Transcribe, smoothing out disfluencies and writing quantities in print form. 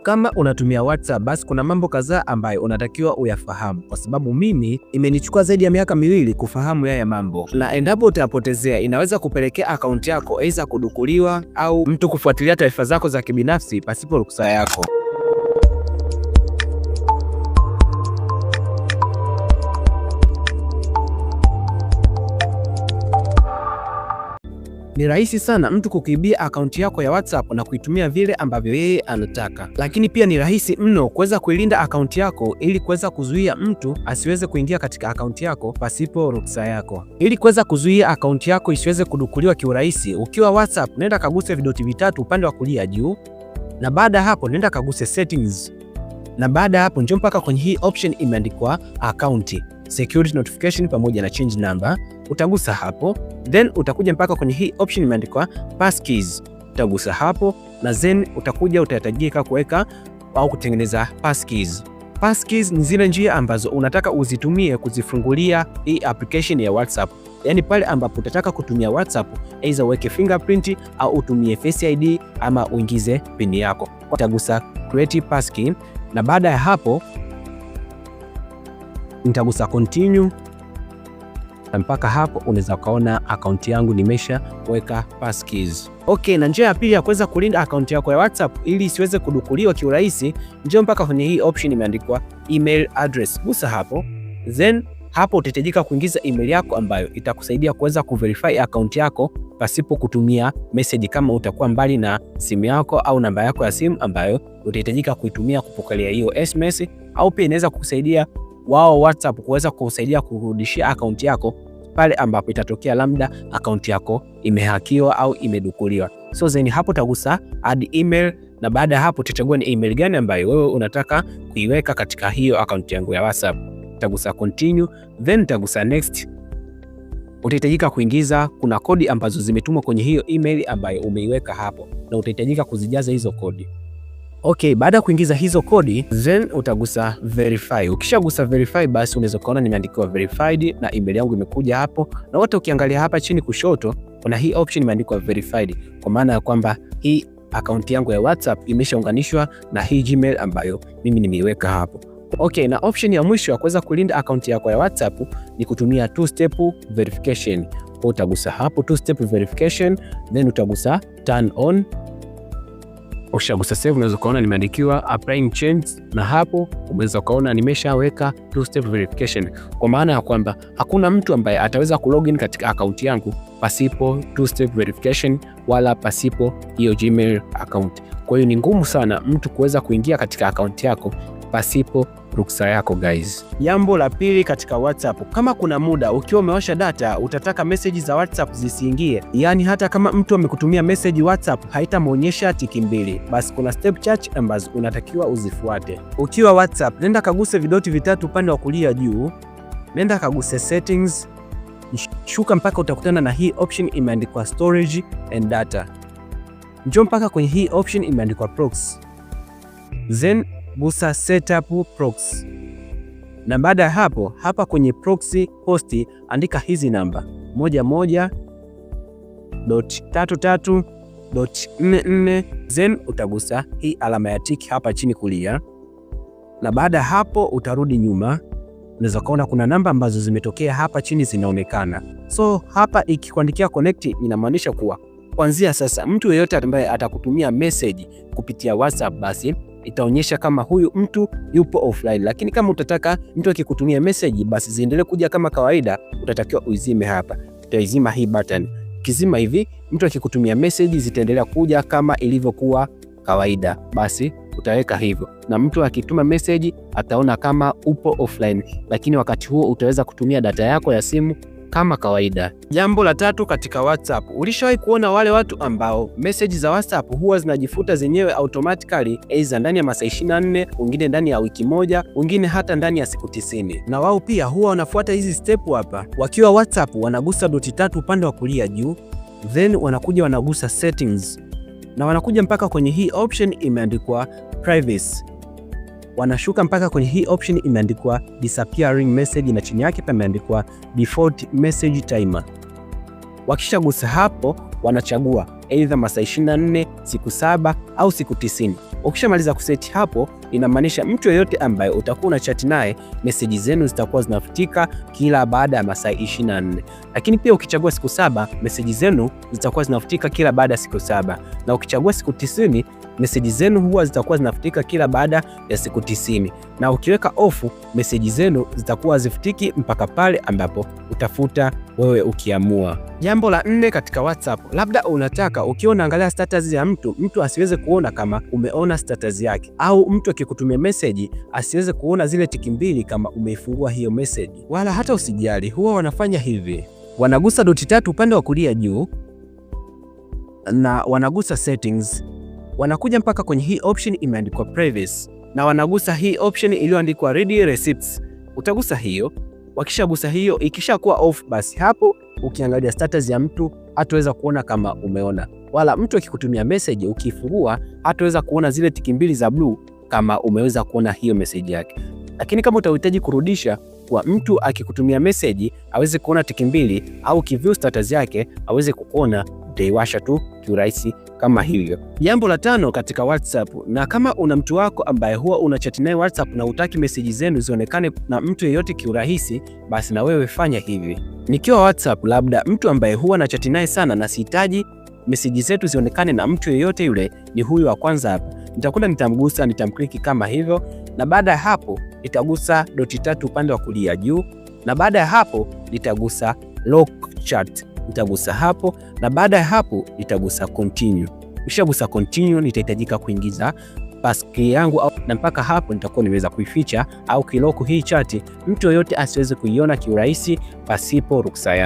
kama unatumia WhatsApp, basi kuna mambo kadhaa ambayo unatakiwa uyafahamu, kwa sababu mimi imenichukua zaidi ya miaka 2 kufahamu haya mambo, na endapo utapotezea inaweza kupelekea akaunti yako aidha kudukuliwa au mtu kufuatilia taarifa zako za kibinafsi pasipo ruhusa yako. Ni rahisi sana mtu kukuibia akaunti yako ya WhatsApp na kuitumia vile ambavyo yeye anataka. Lakini pia ni rahisi mno kuweza kuilinda akaunti yako ili kuweza kuzuia mtu asiweze kuingia katika akaunti yako pasipo ruhusa yako. Ili kuweza kuzuia akaunti yako isiweze kudukuliwa kiurahisi, ukiwa WhatsApp, nenda kaguse vidoti vitatu upande wa kulia juu, na baada hapo nenda kaguse settings, na baada hapo njoo mpaka kwenye hii option imeandikwa account, security notification pamoja na change number. Utagusa hapo, then utakuja mpaka kwenye hii option imeandikwa passkeys. Utagusa hapo na then utakuja utahitajika kuweka au kutengeneza passkeys. Passkeys ni zile njia ambazo unataka uzitumie kuzifungulia hii application ya WhatsApp. Yaani pale ambapo utataka kutumia WhatsApp, aidha uweke fingerprint au utumie Face ID ama uingize pin yako. Utagusa create passkey, na baada ya hapo nitagusa continue, na mpaka hapo unaweza kaona akaunti yangu nimeshaweka passkeys. Okay, na njia ya pili ya kuweza kulinda akaunti yako ya WhatsApp ili isiweze kudukuliwa kiurahisi, njoo mpaka kwenye hii option imeandikwa email address. Gusa hapo, then hapo utahitajika kuingiza email yako ambayo itakusaidia kuweza kuverify akaunti yako pasipo kutumia message, kama utakuwa mbali na simu yako au namba yako ya simu ambayo utahitajika kuitumia kupokelea hiyo SMS, au pia inaweza kukusaidia wao WhatsApp kuweza kusaidia kurudishia akaunti yako pale ambapo itatokea labda akaunti yako imehakiwa au imedukuliwa. So then hapo utagusa add email, na baada ya hapo utachagua ni email gani ambayo wewe unataka kuiweka katika hiyo akaunti yangu ya WhatsApp. Utagusa continue, then utagusa next. Utahitajika kuingiza, kuna kodi ambazo zimetumwa kwenye hiyo email ambayo umeiweka hapo, na utahitajika kuzijaza hizo kodi. Okay, baada ya kuingiza hizo kodi, then utagusa verify. Ukishagusa verify, basi unaweza kuona nimeandikiwa verified na email yangu imekuja hapo, na wote ukiangalia hapa chini kushoto kuna hii option imeandikwa verified, kwa maana ya kwamba hii akaunti yangu ya WhatsApp imeshaunganishwa na hii Gmail ambayo mimi nimeiweka hapo. Okay, na option ya mwisho ya kuweza kulinda akaunti yako ya WhatsApp ni kutumia two step verification. Kwa utagusa hapo two step verification, then utagusa turn on. Ukishagusa save, unaweza kuona nimeandikiwa applying change, na hapo unaweza kuona nimeshaweka two step verification, kwa maana ya kwamba hakuna mtu ambaye ataweza kulogin katika akaunti yangu pasipo two step verification wala pasipo hiyo Gmail account. Kwa hiyo ni ngumu sana mtu kuweza kuingia katika akaunti yako pasipo ruhusa yako guys. Jambo la pili katika WhatsApp, kama kuna muda ukiwa umewasha data utataka message za WhatsApp zisiingie, yani hata kama mtu amekutumia message WhatsApp haitamuonyesha tiki mbili, basi kuna step chache ambazo unatakiwa uzifuate. Ukiwa WhatsApp, nenda kaguse vidoti vitatu upande wa kulia juu, nenda kaguse settings, shuka mpaka utakutana na hii option imeandikwa storage and data. Njoo mpaka kwenye hii option imeandikwa proxy, then gusa setup proxy, na baada ya hapo hapa kwenye proxy host andika hizi namba 11.33.44, then utagusa hii alama ya tiki hapa chini kulia, na baada ya hapo utarudi nyuma. Unaweza kuona kuna namba ambazo zimetokea hapa chini zinaonekana. So hapa ikikuandikia connect inamaanisha kuwa kuanzia sasa mtu yeyote ambaye atakutumia message kupitia WhatsApp basi itaonyesha kama huyu mtu yupo offline. Lakini kama utataka mtu akikutumia message basi ziendelee kuja kama kawaida, utatakiwa uizime hapa. Utaizima hii button. Kizima hivi, mtu akikutumia message zitaendelea kuja kama ilivyokuwa kawaida. Basi utaweka hivyo, na mtu akituma message ataona kama upo offline, lakini wakati huo utaweza kutumia data yako ya simu kama kawaida. Jambo la tatu katika WhatsApp, ulishawahi kuona wale watu ambao message za WhatsApp huwa zinajifuta zenyewe automatically, aidha ndani ya masaa 24, wengine ndani ya wiki moja, wengine hata ndani ya siku 90. Na wao pia huwa wanafuata hizi step hapa. Wakiwa WhatsApp wanagusa doti tatu upande wa kulia juu, then wanakuja wanagusa settings, na wanakuja mpaka kwenye hii option imeandikwa privacy. Wanashuka mpaka kwenye hii option imeandikwa disappearing message, na chini yake pameandikwa default message timer. Wakishagusa hapo wanachagua aidha masaa 24, siku 7 au siku 90. Ukishamaliza kuseti hapo, inamaanisha mtu yeyote ambaye utakuwa na chat naye, meseji zenu zitakuwa zinafutika kila baada ya masaa 24. Lakini pia ukichagua siku 7, meseji zenu zitakuwa zinafutika kila baada ya siku 7. Na ukichagua siku 90, meseji zenu huwa zitakuwa zinafutika kila baada ya siku 90. Na ukiweka off, meseji zenu zitakuwa hazifutiki mpaka pale ambapo utafuta wewe ukiamua. Jambo la 4 katika WhatsApp, labda unataka ukiwa unaangalia status ya mtu asiweze kuona kama umeona status yake, au mtu akikutumia message asiweze kuona zile tiki mbili kama umeifungua hiyo message. Wala hata usijali, huwa wanafanya hivi. Wanagusa doti 3 upande wa kulia juu na wanagusa settings. Wanakuja mpaka kwenye hii option imeandikwa privacy na wanagusa hii option iliyoandikwa read receipts. Utagusa hiyo. Wakishagusa hiyo, ikishakuwa off, basi hapo ukiangalia status ya mtu hataweza kuona kama umeona. Wala mtu akikutumia message ukifungua hataweza kuona zile tiki mbili za blue kama umeweza kuona hiyo message yake. Lakini kama utahitaji kurudisha kwa mtu akikutumia message aweze kuona tiki mbili au kiview status yake aweze kuona, utaiwasha tu kiurahisi kama hivyo. Jambo la 5 katika WhatsApp, na kama una mtu wako ambaye huwa unachat naye WhatsApp na utaki message zenu zionekane na mtu yeyote kiurahisi, basi na wewe fanya hivi. Nikiwa WhatsApp, labda mtu ambaye huwa anachat naye sana na sihitaji message zetu zionekane na mtu yeyote yule, ni huyu wa kwanza hapa. Nitakwenda nitamgusa, nitamkliki kama hivyo, na baada ya hapo nitagusa doti 3 upande wa kulia juu, na baada ya hapo nitagusa lock chat. Nitagusa hapo, na baada ya hapo nitagusa continue. Ukishagusa continue, nitahitajika kuingiza passkey yangu na mpaka hapo nitakuwa nimeweza kuificha au kiloku hii chati, mtu yoyote asiweze kuiona kiurahisi pasipo ruksa yangu.